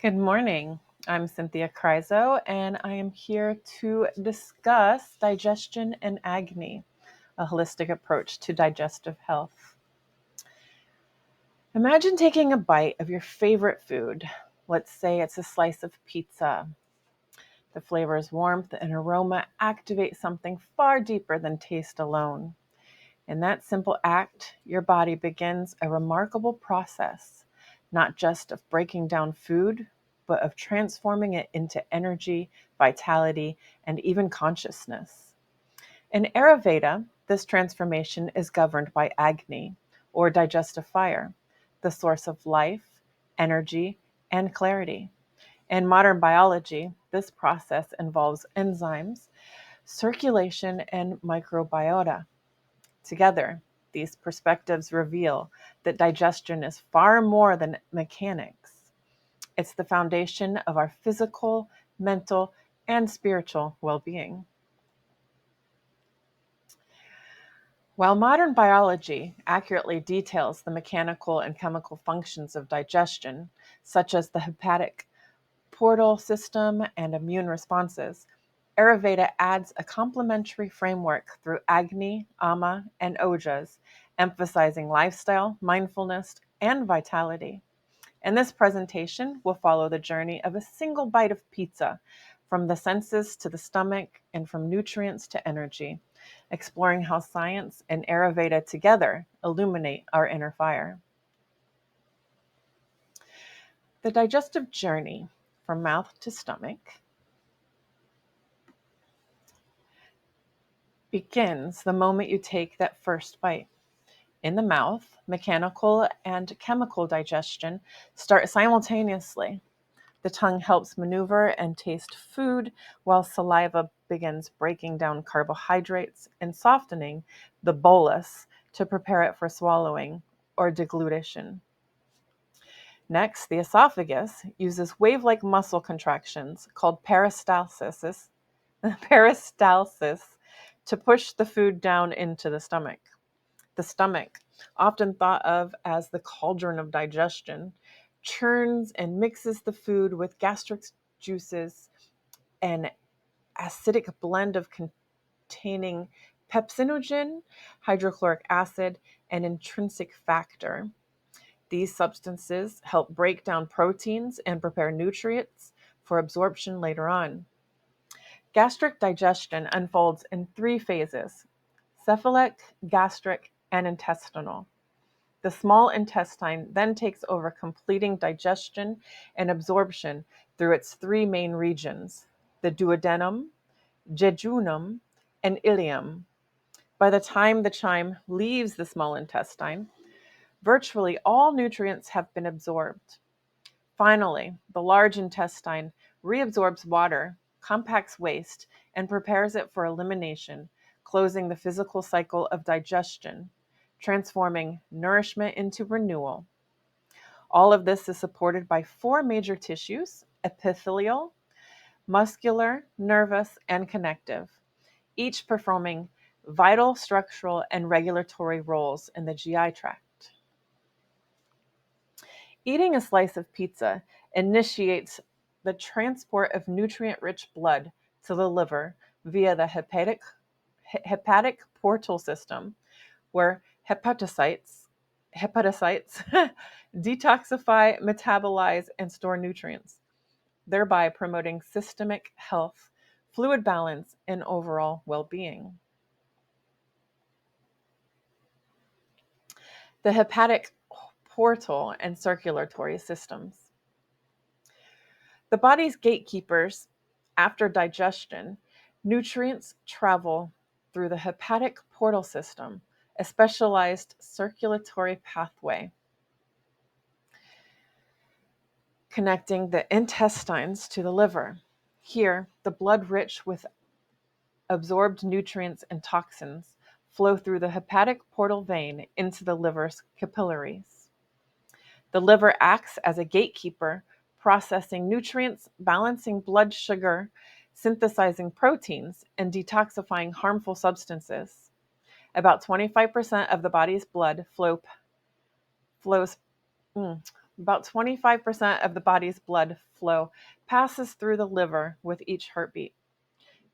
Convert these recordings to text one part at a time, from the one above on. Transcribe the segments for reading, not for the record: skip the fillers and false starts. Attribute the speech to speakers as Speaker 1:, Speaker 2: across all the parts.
Speaker 1: Good morning. I'm Cynthia Kryzo, and I am here to discuss digestion and Agni, a holistic approach to digestive health. Imagine taking a bite of your favorite food. Let's say it's a slice of pizza. The flavor's warmth and aroma activate something far deeper than taste alone. In that simple act, your body begins a remarkable process, not just of breaking down food, but of transforming it into energy, vitality, and even consciousness. In Ayurveda, this transformation is governed by Agni, or digestive fire, the source of life, energy, and clarity. In modern biology, this process involves enzymes, circulation, and microbiota. Together, these perspectives reveal that digestion is far more than mechanics. It's the foundation of our physical, mental, and spiritual well being. While modern biology accurately details the mechanical and chemical functions of digestion, such as the hepatic portal system and immune responses, Ayurveda adds a complementary framework through Agni, Ama, and Ojas, emphasizing lifestyle, mindfulness, and vitality. In this presentation, we'll follow the journey of a single bite of pizza, from the senses to the stomach and from nutrients to energy, exploring how science and Ayurveda together illuminate our inner fire. The digestive journey from mouth to stomach begins the moment you take that first bite. In the mouth, mechanical and chemical digestion start simultaneously. The tongue helps maneuver and taste food, while saliva begins breaking down carbohydrates and softening the bolus to prepare it for swallowing or deglutition. Next, the esophagus uses wave-like muscle contractions called peristalsis to push the food down into the stomach. The stomach, often thought of as the cauldron of digestion, churns and mixes the food with gastric juices, an acidic blend of containing pepsinogen, hydrochloric acid, and intrinsic factor. These substances help break down proteins and prepare nutrients for absorption later on. Gastric digestion unfolds in three phases: cephalic, gastric, and intestinal. The small intestine then takes over, completing digestion and absorption through its three main regions: the duodenum, jejunum, and ileum. By the time the chyme leaves the small intestine, virtually all nutrients have been absorbed. Finally, the large intestine reabsorbs water, compacts waste, and prepares it for elimination, closing the physical cycle of digestion, transforming nourishment into renewal. All of this is supported by four major tissues: epithelial, muscular, nervous, and connective, each performing vital structural and regulatory roles in the GI tract. Eating a slice of pizza initiates the transport of nutrient-rich blood to the liver via the hepatic portal system, where hepatocytes detoxify, metabolize, and store nutrients, thereby promoting systemic health, fluid balance, and overall well-being. The hepatic portal and circulatory systems. The body's gatekeepers. After digestion, nutrients travel through the hepatic portal system, a specialized circulatory pathway connecting the intestines to the liver. Here, the blood rich with absorbed nutrients and toxins flow through the hepatic portal vein into the liver's capillaries. The liver acts as a gatekeeper, processing nutrients, balancing blood sugar, synthesizing proteins, and detoxifying harmful substances. About 25% of the body's blood flows About 25% of the body's blood flow passes through the liver with each heartbeat.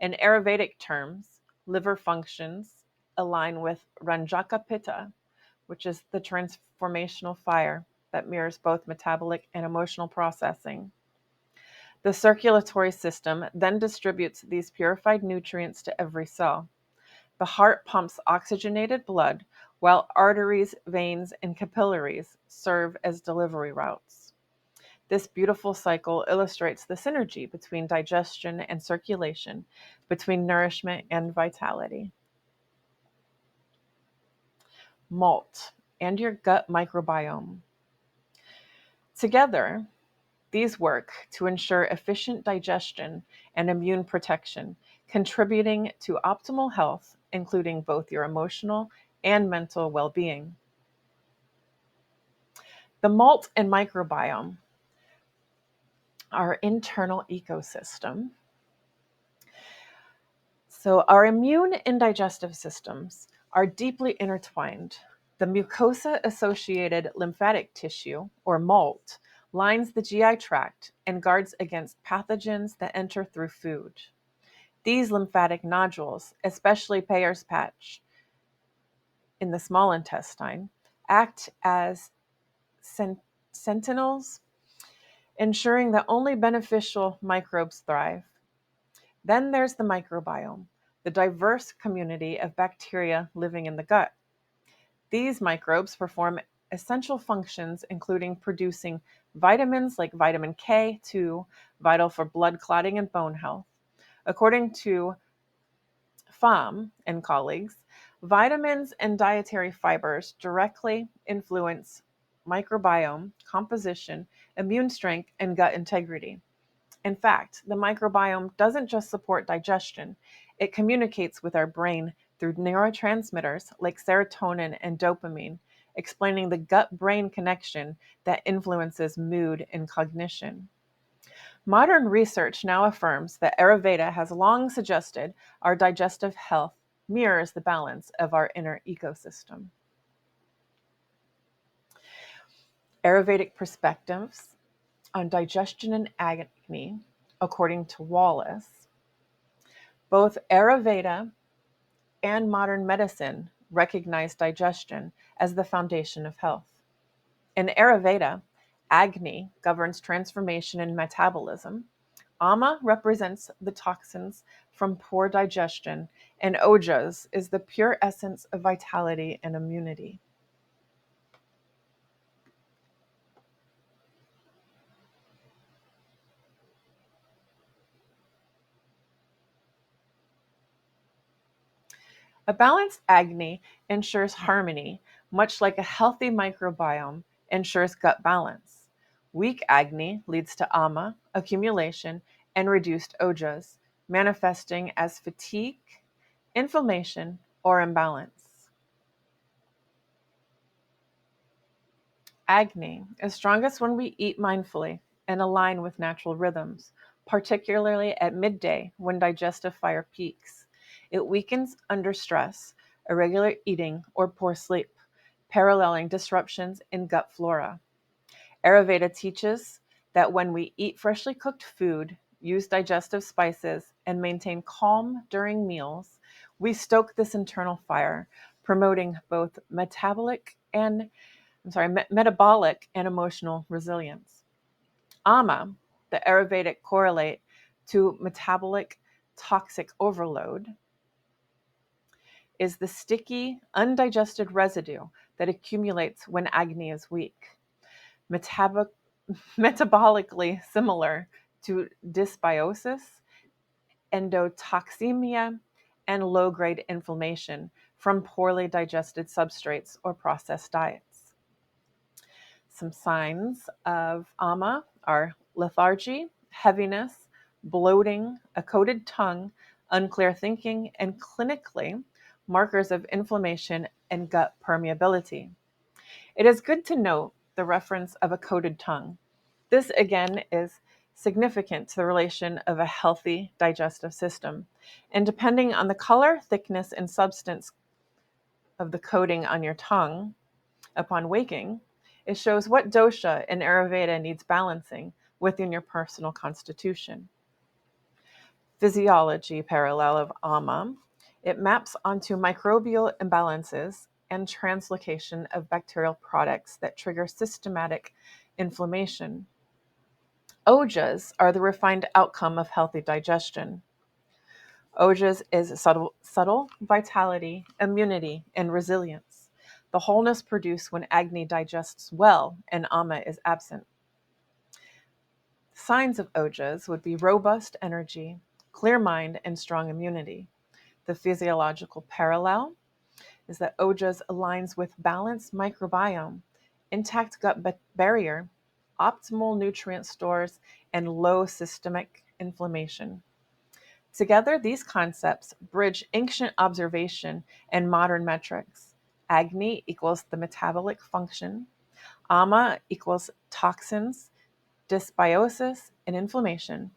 Speaker 1: In Ayurvedic terms, liver functions align with Ranjaka Pitta, which is the transformational fire that mirrors both metabolic and emotional processing. The circulatory system then distributes these purified nutrients to every cell. The heart pumps oxygenated blood, while arteries, veins, and capillaries serve as delivery routes. This beautiful cycle illustrates the synergy between digestion and circulation, between nourishment and vitality. Malt and your gut microbiome. Together, these work to ensure efficient digestion and immune protection, contributing to optimal health, including both your emotional and mental well being. The malt and microbiome, our internal ecosystem. So, our immune and digestive systems are deeply intertwined. The mucosa associated lymphatic tissue, or MALT, lines the GI tract and guards against pathogens that enter through food. These lymphatic nodules, especially Peyer's patch in the small intestine, act as sentinels, ensuring that only beneficial microbes thrive. Then there's the microbiome, the diverse community of bacteria living in the gut. These microbes perform essential functions, including producing vitamins like vitamin K2, vital for blood clotting and bone health. According to Pham and colleagues, vitamins and dietary fibers directly influence microbiome composition, immune strength, and gut integrity. In fact, the microbiome doesn't just support digestion, it communicates with our brain through neurotransmitters like serotonin and dopamine, explaining the gut brain connection that influences mood and cognition. Modern research now affirms that Ayurveda has long suggested our digestive health mirrors the balance of our inner ecosystem. Ayurvedic perspectives on digestion and agni, according to Wallace, both Ayurveda and modern medicine recognize digestion as the foundation of health. In Ayurveda, Agni governs transformation and metabolism, Ama represents the toxins from poor digestion, and Ojas is the pure essence of vitality and immunity. A balanced Agni ensures harmony, much like a healthy microbiome ensures gut balance. Weak Agni leads to Ama, accumulation, and reduced Ojas, manifesting as fatigue, inflammation, or imbalance. Agni is strongest when we eat mindfully and align with natural rhythms, particularly at midday when digestive fire peaks. It weakens under stress, irregular eating, or poor sleep, paralleling disruptions in gut flora. Ayurveda teaches that when we eat freshly cooked food, use digestive spices, and maintain calm during meals, we stoke this internal fire, promoting both metabolic and emotional resilience. Ama, the Ayurvedic correlate to metabolic toxic overload, is the sticky, undigested residue that accumulates when Agni is weak. Metab- Metabolically similar to dysbiosis, endotoxemia, and low grade inflammation from poorly digested substrates or processed diets. Some signs of AMA are lethargy, heaviness, bloating, a coated tongue, unclear thinking, and clinically, markers of inflammation and gut permeability. It is good to note the reference of a coated tongue. This again is significant to the relation of a healthy digestive system. And depending on the color, thickness, and substance of the coating on your tongue upon waking, It shows what dosha in Ayurveda needs balancing within your personal constitution. Physiology parallel of ama. It maps onto microbial imbalances and translocation of bacterial products that trigger systematic inflammation. Ojas are the refined outcome of healthy digestion. Ojas is subtle vitality, immunity, and resilience. The wholeness produced when Agni digests well and Ama is absent. Signs of Ojas would be robust energy, clear mind, and strong immunity. The physiological parallel is that Ojas aligns with balanced microbiome, intact gut barrier, optimal nutrient stores, and low systemic inflammation. Together, these concepts bridge ancient observation and modern metrics. Agni equals the metabolic function, Ama equals toxins, dysbiosis, and inflammation,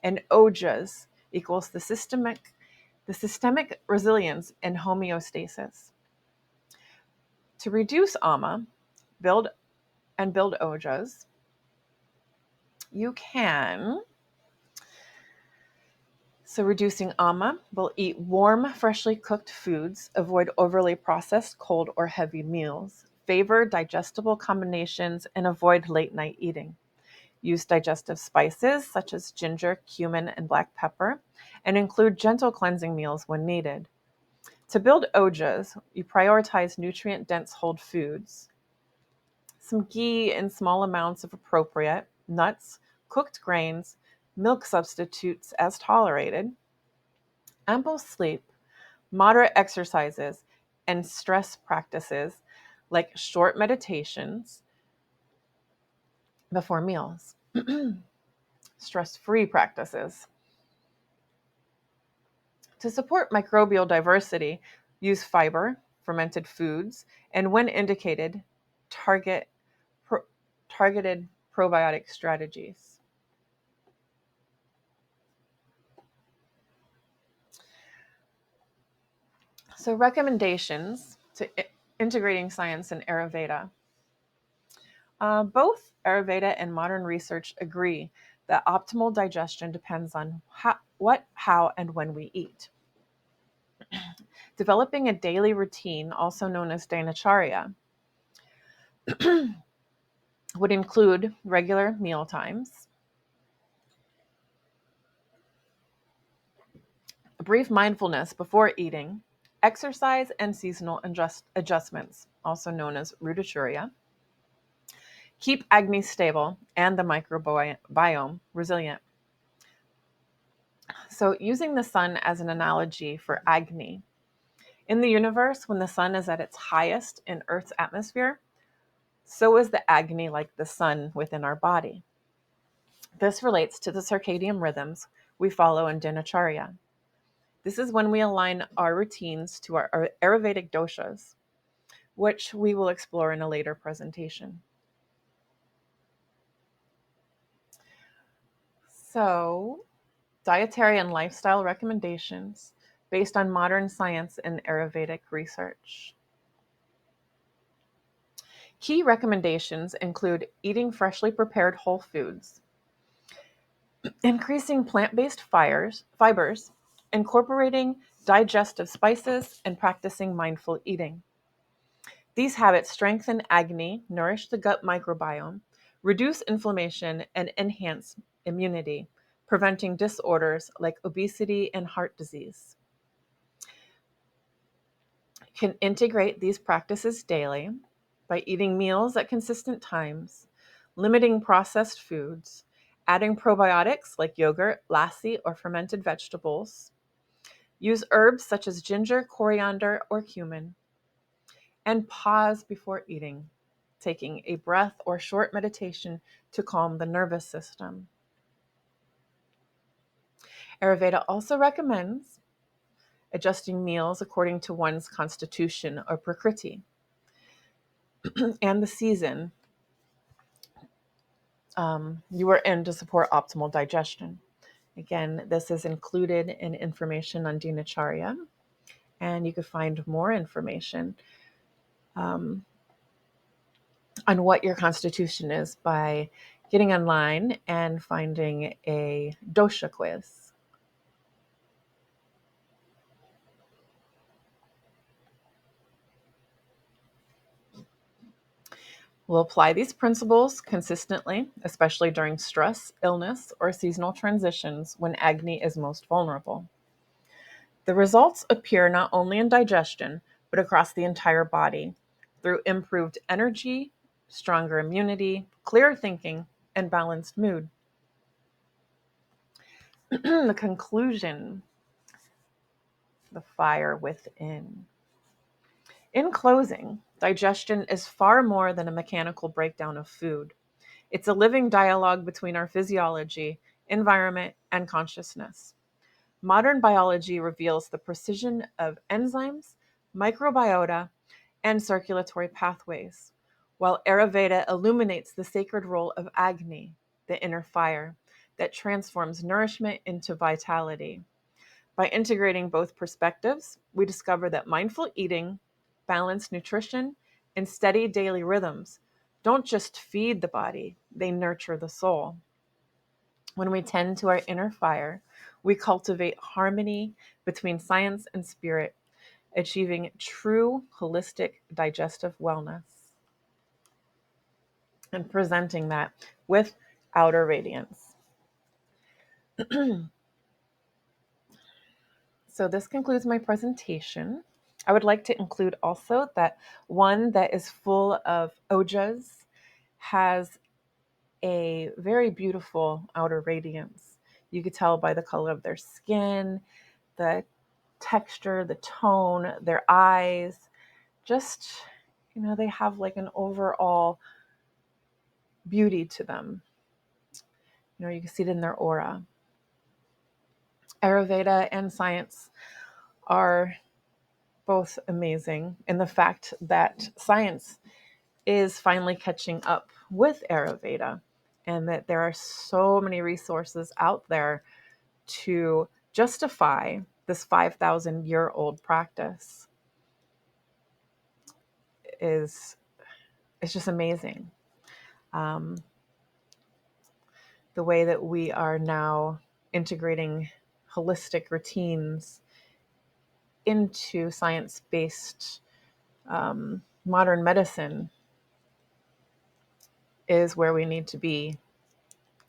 Speaker 1: and Ojas equals the systemic resilience and homeostasis. To reduce Ama, build build Ojas, you can. So, reducing ama will eat warm, freshly cooked foods, avoid overly processed, cold, or heavy meals, favor digestible combinations, and avoid late night eating. Use digestive spices such as ginger, cumin, and black pepper, and include gentle cleansing meals when needed. To build ojas, you prioritize nutrient dense whole foods, some ghee in small amounts if appropriate, nuts, cooked grains, milk substitutes as tolerated, ample sleep, moderate exercises, and stress practices like short meditations before meals. Stress free practices. To support microbial diversity, use fiber, fermented foods, and when indicated, target targeted probiotic strategies. So, recommendations to integrating science and Ayurveda. Both Ayurveda and modern research agree that optimal digestion depends on what, how, and when we eat. Developing a daily routine, also known as dinacharya, would include regular meal times, a brief mindfulness before eating, exercise, and seasonal adjustments, also known as rudacharya. Keep Agni stable and the microbiome resilient. So, using the sun as an analogy for Agni, in the universe, when the sun is at its highest in Earth's atmosphere, so is the Agni like the sun within our body. This relates to the circadian rhythms we follow in Dinacharya. This is when we align our routines to our Ayurvedic doshas, which we will explore in a later presentation. So, dietary and lifestyle recommendations based on modern science and Ayurvedic research. Key recommendations include eating freshly prepared whole foods, increasing plant-based fibers, incorporating digestive spices, and practicing mindful eating. These habits strengthen Agni, nourish the gut microbiome, reduce inflammation, and enhance immunity, preventing disorders like obesity and heart disease. You can integrate these practices daily by eating meals at consistent times, limiting processed foods, adding probiotics like yogurt, lassi, or fermented vegetables. Use herbs such as ginger, coriander, or cumin. And pause before eating, taking a breath or short meditation to calm the nervous system. Ayurveda also recommends adjusting meals according to one's constitution or prakriti and the season you are in to support optimal digestion. Again, this is included in information on Dinacharya, and you can find more information on what your constitution is by getting online and finding a dosha quiz. We'll apply these principles consistently, especially during stress, illness, or seasonal transitions when Agni is most vulnerable. The results appear not only in digestion, but across the entire body through improved energy, stronger immunity, clearer thinking, and balanced mood. The conclusion, the fire within. In closing, digestion is far more than a mechanical breakdown of food. It's a living dialogue between our physiology, environment, and consciousness. Modern biology reveals the precision of enzymes, microbiota, and circulatory pathways, while Ayurveda illuminates the sacred role of Agni, the inner fire, that transforms nourishment into vitality. By integrating both perspectives, we discover that mindful eating, balanced nutrition, and steady daily rhythms don't just feed the body, they nurture the soul. When we tend to our inner fire, we cultivate harmony between science and spirit, achieving true holistic digestive wellness and presenting that with outer radiance. So this concludes my presentation. I would like to include also that one that is full of ojas has a very beautiful outer radiance. You could tell by the color of their skin, the texture, the tone, their eyes, just, they have like an overall beauty to them. You can see it in their aura. Ayurveda and science are both amazing in the fact that science is finally catching up with Ayurveda, and that there are so many resources out there to justify this 5,000-year-old practice. It's just amazing. The way that we are now integrating holistic routines into science-based modern medicine is where we need to be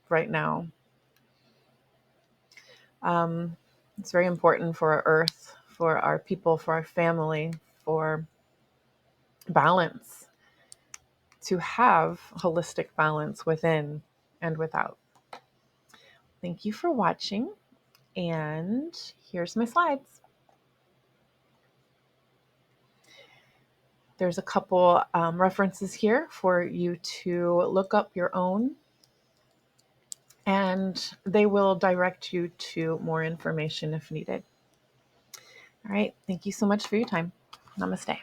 Speaker 1: right now. It's very important for our earth, for our people, for our family, for balance, to have holistic balance within and without. Thank you for watching, and here's my slides. There's a couple references here for you to look up your own, and they will direct you to more information if needed. All right. Thank you so much for your time. Namaste.